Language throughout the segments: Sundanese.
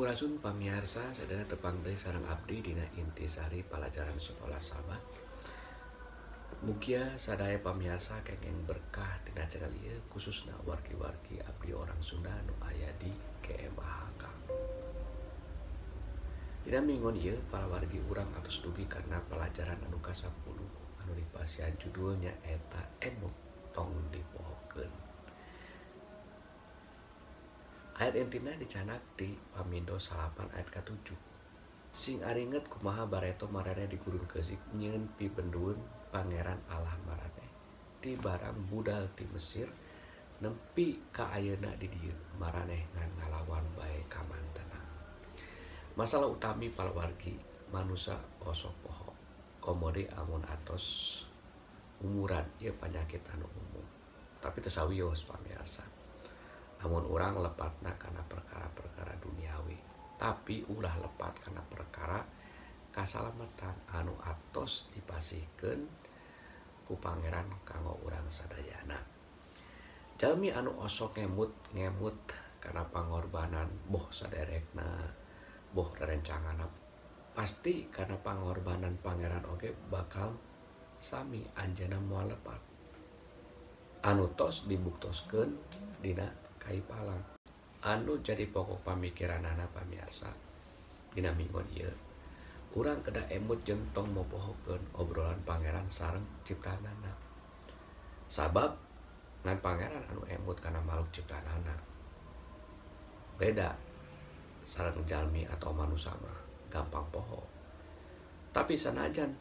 Sampurasun pamiarsa sadaya tepang deui sareng abdi dina intisari pelajaran sekolah sahabat. Mugia sadaya pamiarsa kenging berkah dina channel ieu khususna wargi-wargi abdi orang Sunda nu aya di KMAHK. Dina minggon ieu para wargi urang atos dugi karena pelajaran anu ka-10 anu dipasihan judulnya eta emut tong dipohokeun. Ayat intina dicanak di Pamindo 8 ayat ke-7. Sing aringet kumaha bareto marane digurun keusik nyeun pibendueun pangeran Allah marane ti barang budal ti Mesir nempi ka ayeuna di dieu marane ngan ngalawan bae ka mantenna. Masalah utami palawargi manusia osok poho komode amun atos umuran ieu panyakit anu umum tapi teu sawios pamiarsa. Amun urang lepatna kana perkara-perkara duniawi, tapi ulah lepat kana perkara kasalamatan anu atos dipasihkeun ku pangeran kanggo urang sadayana. Jalmi anu osok ngemut kana pangorbanan boh saderekna, boh rerencangana, pasti kana pangorbanan pangeran oge bakal sami anjeunna moal lepat. Anu tos dibuktoskeun dina kai palang anu jadi pokok pamikiranana pamiarsa dina minggon ieu urang kedah emut jeung tong mopohokeun obrolan pangeran sareng ciptaanana sabab ngan pangeran anu emut kana makhluk ciptaanana beda sareng jalmi atau manusia mah gampang poho tapi sanajan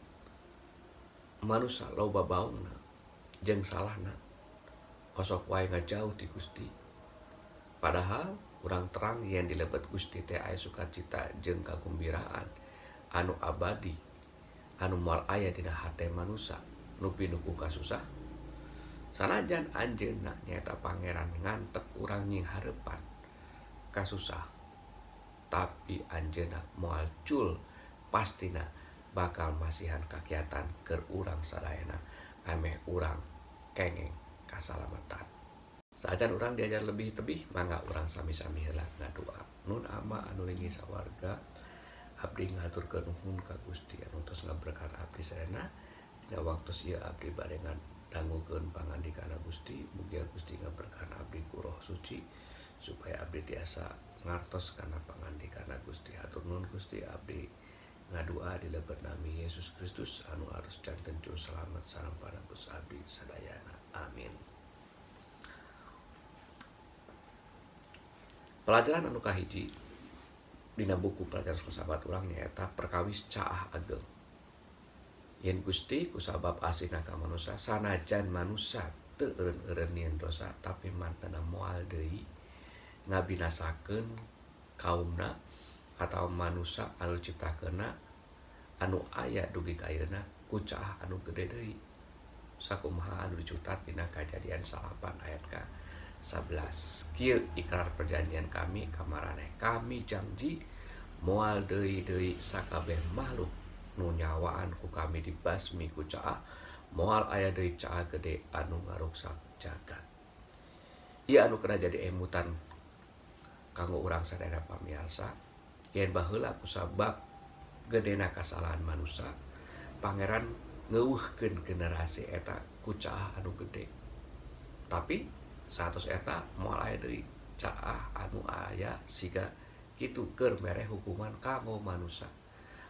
manusia loba baungna jeung salahna osok wae ngajauh ti Gusti. Padahal urang terang yang dilebet Gusti teh aya sukacita jeung kagumbiraan anu abadi anu moal aya dina hate manusia nu pinuh kasusah. Sanajan anjeunna nyaeta pangeran ngantek urang nying hareupan kasusah, tapi anjeunna moal cul pastina bakal masihan kakiatan keur urang sadayana ameh urang kengeng kasalamatan. Sajan urang diajar lebih tebih mangga urang sami-sami heula ngadua. Nun ama anu linggih sawarga abdi ngaturkeun nuhun ka Gusti anu tos ngaberkahan abdi sadayana dina waktos ieu abdi bade ngadangukeun pangandikana Gusti. Mugia Gusti ngaberkahan abdi ku roh suci supaya abdi tiasa ngartos kana pangandikana Gusti. Hatur nuhun Gusti abdi ngadua di lebet nami Yesus Kristus anu arus janten juru selamat sareng panebus abdi sadayana. Amin. Pelajaran anu kahiji dina buku pelajaran sahabat urang nyaeta perkawis caah ageng. Yen Gusti kusabab asihna ka manusia sanajan manusia teu eureun-eureun nieun dosa tapi mantena moal deui ngabinasakeun kaumna atau manusia anu ciptakeunna anu aya dugi ka ayeuna ku caah anu gede deui. Sakumaha anu dicutat dina Kejadian 8 ayat ke-11. Kieu ikrar perjanjian kami ka maraneh, kami janji moal deui-deui sakabeh makhluk nu nyawaan ku kami dibasmi ku caah moal aya deui caah gede anu ngaruksak jagat. Ieu anu kena jadi emutan kanggo urang sadaya pamiarsa yen baheula kusabab gedena kasalahan manusia pangeran ngeuweuhkeun generasi eta ku caah anu gede. Tapi satos eta moal aya deui caah anu aya siga kitu keur mere hukuman kanggo manusia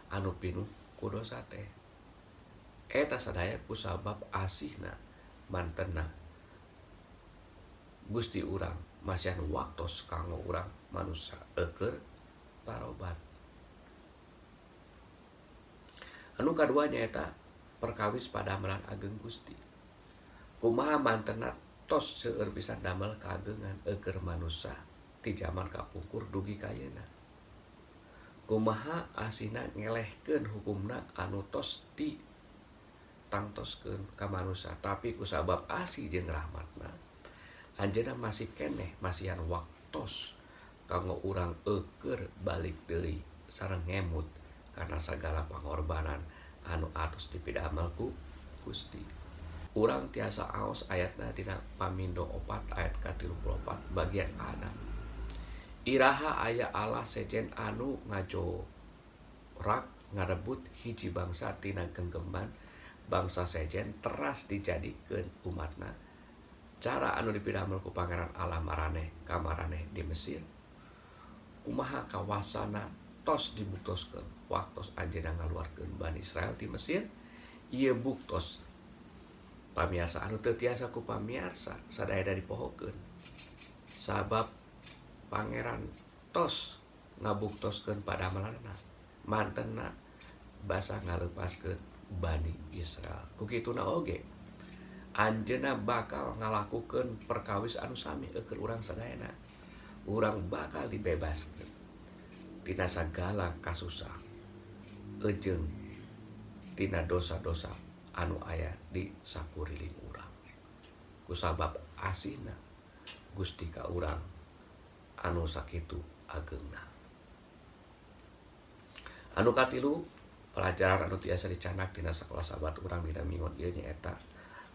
anu pinuh ku dosa teh. Eta sadaya kusabab asihna mantenna Gusti urang masihan waktos kanggo urang manusia keur tarobat. Anu kadua nyaeta perkawis padamelan ageng Gusti. Kumaha mantenna tos seueur pisan damel kaagengan keur manusia ti jaman kapungkur dugi ka ayeuna. Kumaha asina ngelehkeun hukumna anu tos ditangtoskeun ka manusia tapi kusabab asih jeung rahmatna anjeunna masih keneh masihan waktos kanggo urang keur balik deui sareng ngemut karena sagala pangorbanan anu atos dipidamel ku Gusti. Urang tiasa aos ayatna dina Pamindo 4 ayat ke-34 bagian A. Iraha aya Allah sejen anu ngajorak ngarebut hiji bangsa tina genggeman bangsa sejen teras dijadikeun umatna cara anu dipidamel ku pangeran Allah maraneh ka maraneh di Mesir kumaha kawasana tos dibuktoskeun waktos anjeunna ngaluarkeun Bani Israel di Mesir ieu buktos pamiarsa anu teu tiasa ku pamiarsa sadaya dipohokeun sabab pangeran tos ngabuktoskeun padamelanna mantenna basa ngalepaskeun Bani Israel kukituna oge anjeunna bakal ngalakukeun perkawis anu sami keur urang sadayana urang bakal dibebaskeun tina sagala kasusah ejeung tina dosa-dosa anu aya di sakuriling urang kusabab asihna Gusti ka urang anu sakitu ageungna. Anu katilu pelajaran anu tiasa dicanak tina sakola sahabat urang dina mingon ieu nyaeta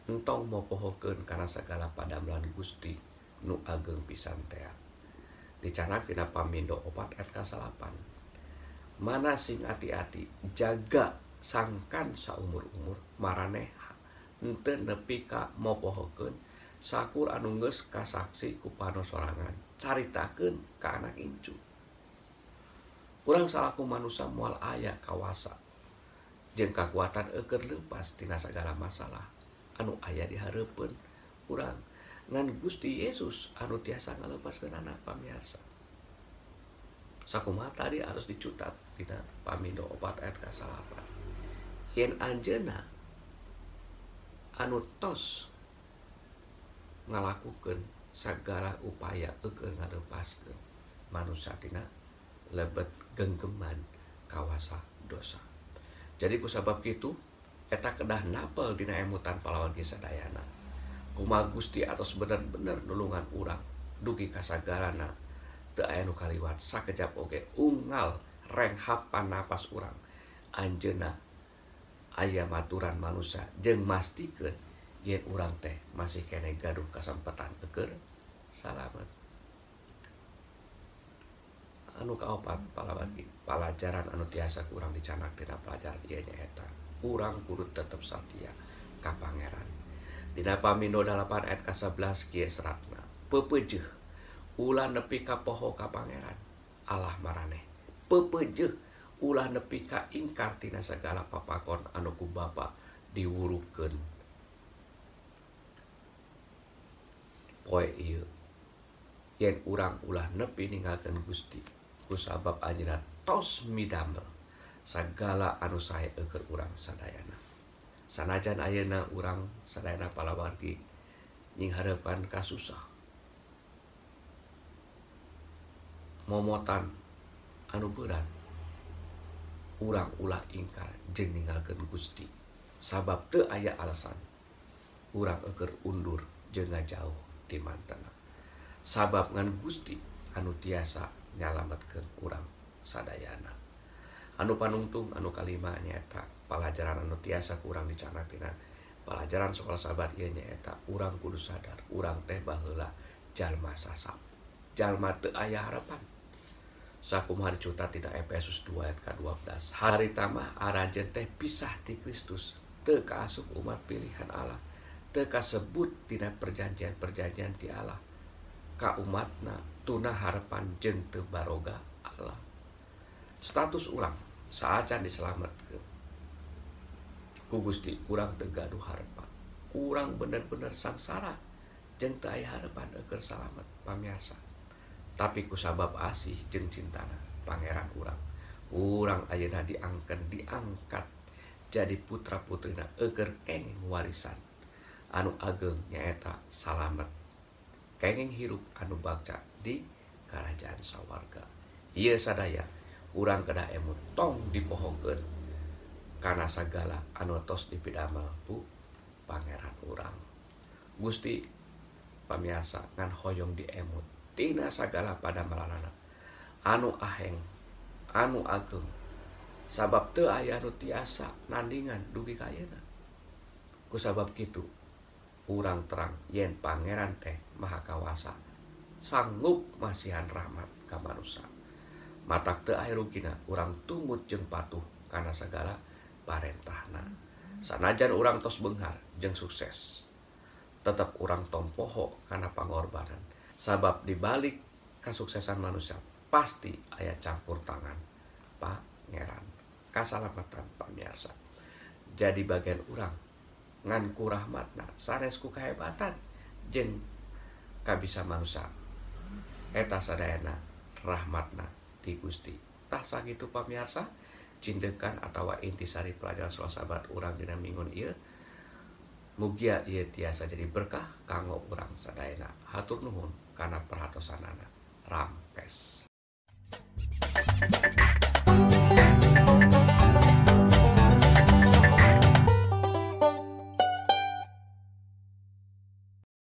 entong mopohokeun kana sagala padamelan Gusti nu ageung pisan tea. Dicanak tina Pamindo 4 ayat ka-8. Mana sing ati-ati jaga sangkan saumur-umur maraneh henteu nepi ka mopohokeun sakur anu geus kasaksi ku panosorangan caritakeun ka anak incu. Urang salaku manusia moal aya kawasa jeung kakuatan keur leupas tina sagala masalah anu aya di hareupeun urang ngan Gusti Yesus anu tiasa ngalepaskeunana pamiarsa. Sakumaha tadi harus dicutat tina Pamindo 4 ayat ka-8. Yen anjeunna anu tos ngalakukeun sagala upaya keur ngalepaskeun manusia tina lebet genggeman kawasa dosa. Jadi kusabab kitu eta kedah napel dina emutan pahlawan kisadayana. Kumaha Gusti atos bener-bener nulungan urang dugi ka sagalana teu aya nu kaliwat sakejap oge unggal renghapan napas urang anjeunna aya maturan manusia jeung mastikeun yen urang teh masih kene gaduh kasempatan keur salamet. Anu kaopat pelajaran anu tiasa urang dicanak dina pelajaran ieu nyaeta urang kudu tetep satia ka pangeran. Dina Pamindo 8 ayat ka-11 kieu seratna pepeujeuh ulah nepi ka poho ka pangeran Allah maraneh pepeujeuh ulah nepi ka ingkar tina sagala papakon anu ku Bapa diwurukeun poe ieu yen urang ulah nepi ninggalkeun Gusti kusabab anjeunna tos midamel sagala anu sae keur urang sadayana. Sanajan ayeuna urang sadayana palawargi nying hareupan kasusah momotan anu berat urang ulah ingkar jeung ninggalkeun Gusti sabab teu aya alasan urang keur undur jeung ngajauh ti mantena sabab ngan Gusti anu tiasa nyalametkeun urang sadayana. Anu panungtung anu kalima nyaeta pelajaran anu tiasa ku urang dicanak tina pelajaran sakola sahabat ieu nyaeta urang kudu sadar urang teh baheula jalma sasap jalma teu aya harapan. Sakumaha dicutat tina Efesus 2 ayat ka-12 harita mah arajeun teh pisah ti Kristus teu kaasup umat pilihan Allah teu kasebut tina perjanjian-perjanjian ti Allah ka umatna tuna harapan jeung teu baroga Allah. Status urang saacan diselametkeun ku Gusti urang teu gaduh harapan urang bener-bener sangsara jeung teu aya harapan keur salamet pamiarsa. Tapi kusabab asih jeung cintana pangeran urang ayeuna diangkat jadi putra-putrina keur kenging warisan anu ageung nyaeta salamet kenging hirup anu bagja di karajaan sawarga. Ieu sadaya urang kedah emut tong dipohokeun kana sagala anu tos dipidamel ku pangeran urang. Gusti pamiarsa ngan hoyong diemut tina sagala padamelanana anu aheng anu ageung sabab teu aya anu tiasa nandingan dugi ka ayeuna. Kusabab kitu urang terang yen pangeran teh maha kawasa sanggup masihan rahmat ka manusia. Matak teu aya rugina urang tumut jeung patuh kana sagala parentahna. Sanajan urang tos beunghar jeung sukses, tetep urang tompoho kana pangorbanan. Sabab dibalik kasuksesan manusia pasti aya campur tangan Pangeran. Kasalamatan pamirsa. Jadi bagian urang ngan ku rahmatna sanes ku kahebatan jeung kabisa manusia eta sadayana rahmatna ti Gusti. Tah sakitu pamirsa cindekan atawa intisari pelajaran sahabat urang dina minggon ieu. Mugia ieu tiasa jadi berkah kanggo urang sadayana. Hatur nuhun kana perhatosanana. Rampes.